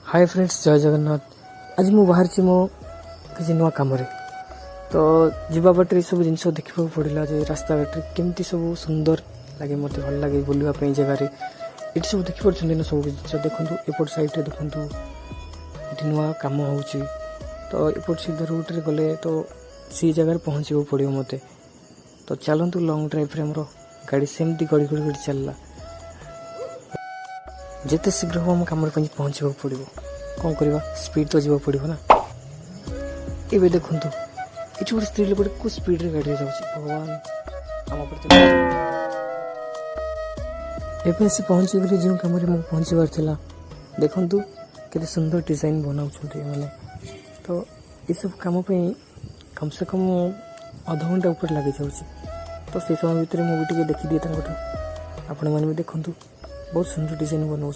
Hi friends, जय जगन्नाथ। आज मु बाहर मो किसी नुआ कम तो जीवा बाटे सब जिन देखा पड़ा रास्ता घाट केमती सब सुंदर लगे मत भल लगे बुलवाई जगार ये सब देखिपुर ना सब जिन देखूँ एपट साइड देखूँ ये नुआ कम हो तो एपट सीधा रूट्रे गले तो सी जगार पहुँचू पड़ो मत तो चलतु लंग ड्राइव आमर गाड़ी सेमती गड़ी गड़ी गड़ी चलला जिते शीघ्र हम कम पहुँचा पड़ो कौन करवा स्पीड तो जीवा पड़ो ना। ये देखु ये गोटे स्त्री लोक को स्पीड रे गाड़ी जाऊँ भगवान आम पर से पहुँची गली जो कम पहुँचबार देखु के सुंदर डिजाइन बनाऊँ मैंने तो ये सब कम से कम अध घंटा ऊपर लगे जाऊँगी तो से समय भितर मुझे देखी दिए आपण मैंने भी देखु बहुत सुंदर डिजाइन बनाऊँ।